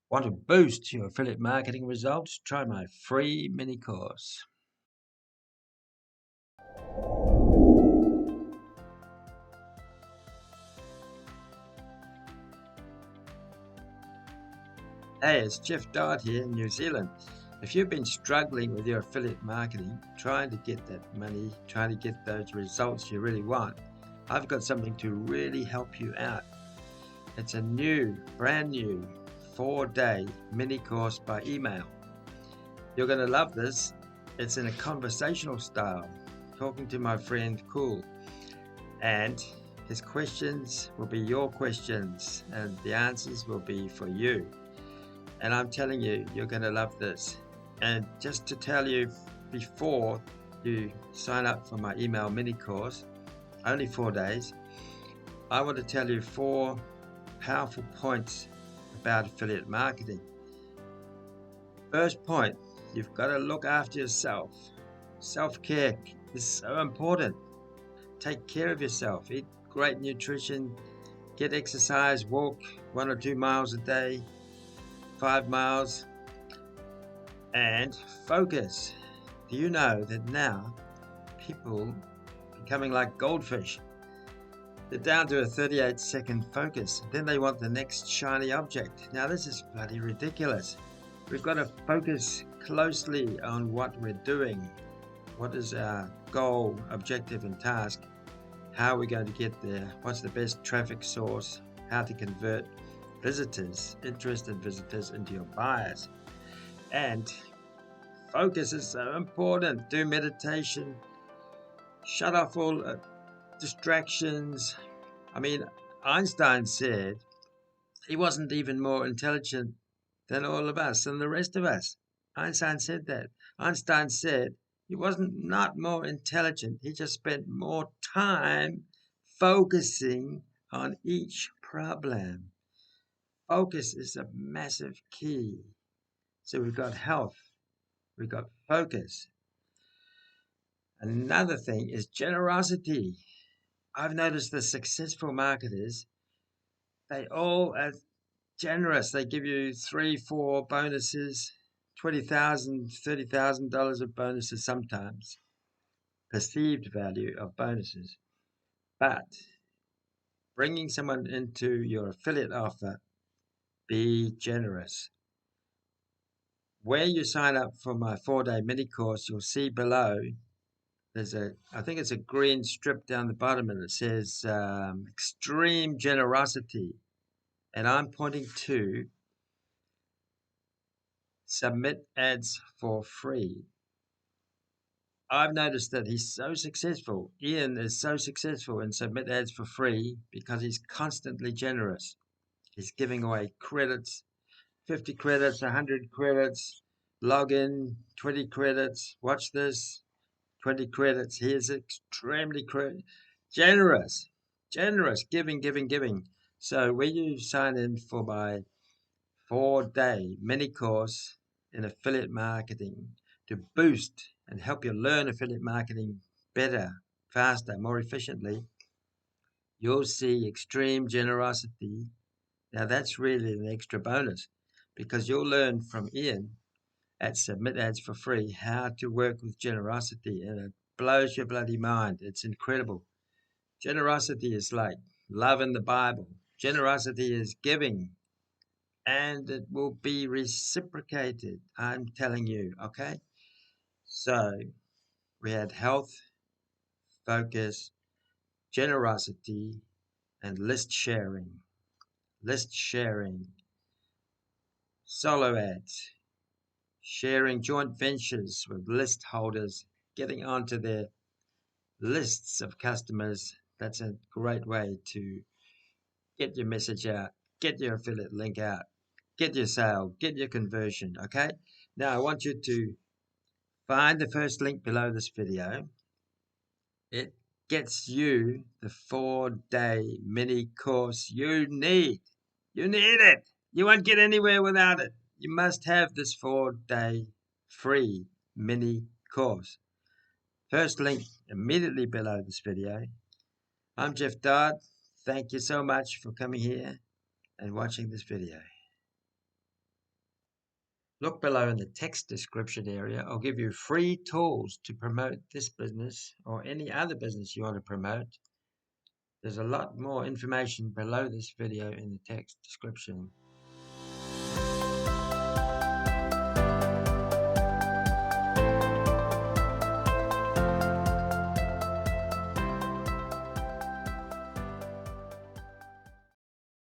Want to boost your affiliate marketing results? Try my free mini course. Hey, it's Jeff Dodd here in New Zealand. If you've been struggling with your affiliate marketing, trying to get that money, trying to get those results you really want, I've got something to really help you out. It's a brand new 4-day mini course by email. You're going to love this. It's in a conversational style, talking to my friend Cool. And his questions will be your questions, and the answers will be for you. And I'm telling you, you're going to love this. And just to tell you, before you sign up for my email mini course, only 4 days, I want to tell you 4 powerful points about affiliate marketing. First point, you've got to look after yourself. Self-care is so important. Take care of yourself. Eat great nutrition. Get exercise. Walk 1 or 2 miles a day, 5 miles. And focus. Do you know that now people are becoming like goldfish? They're down to a 38-second focus. Then they want the next shiny object. Now this is bloody ridiculous. We've got to focus closely on what we're doing. What is our goal, objective, and task? How are we going to get there? What's the best traffic source? How to convert visitors, interested visitors, into your buyers? And focus is so important. Do meditation. Shut off all distractions. I mean, Einstein said he wasn't even more intelligent than all of us, than the rest of us. Einstein said that. Einstein said he wasn't not more intelligent. He just spent more time focusing on each problem. Focus is a massive key. So we've got health, we've got focus. Another thing is generosity. I've noticed the successful marketers, they all are generous. They give you 3, 4 bonuses, $20,000, $30,000 of bonuses sometimes, perceived value of bonuses. But bringing someone into your affiliate offer, be generous. Where you sign up for my 4-day mini course, you'll see below, I think it's a green strip down the bottom, and it says extreme generosity. And I'm pointing to submit ads for free. I've noticed that he's so successful. Ian is so successful in submit ads for free because he's constantly generous. He's giving away credits, 50 credits, 100 credits, log in, 20 credits, watch this, 20 credits. He is extremely generous, giving. So when you sign in for my 4-day mini course in affiliate marketing to boost and help you learn affiliate marketing better, faster, more efficiently, you'll see extreme generosity. Now that's really an extra bonus because you'll learn from Ian at Submit Ads for Free how to work with generosity, and it blows your bloody mind. It's incredible. Generosity is like love in the Bible. Generosity is giving, and it will be reciprocated. I'm telling you, okay? So we had health, focus, generosity, and list sharing. List sharing, solo ads, sharing joint ventures with list holders, getting onto their lists of customers. That's a great way to get your message out, get your affiliate link out, get your sale, get your conversion, okay? Now I want you to find the first link below this video. It gets you the 4-day mini course you need. You need it. You won't get anywhere without it. You must have this 4-day free mini course. First link immediately below this video. I'm Jeff Dodd. Thank you so much for coming here and watching this video. Look below in the text description area. I'll give you free tools to promote this business or any other business you want to promote. There's a lot more information below this video in the text description.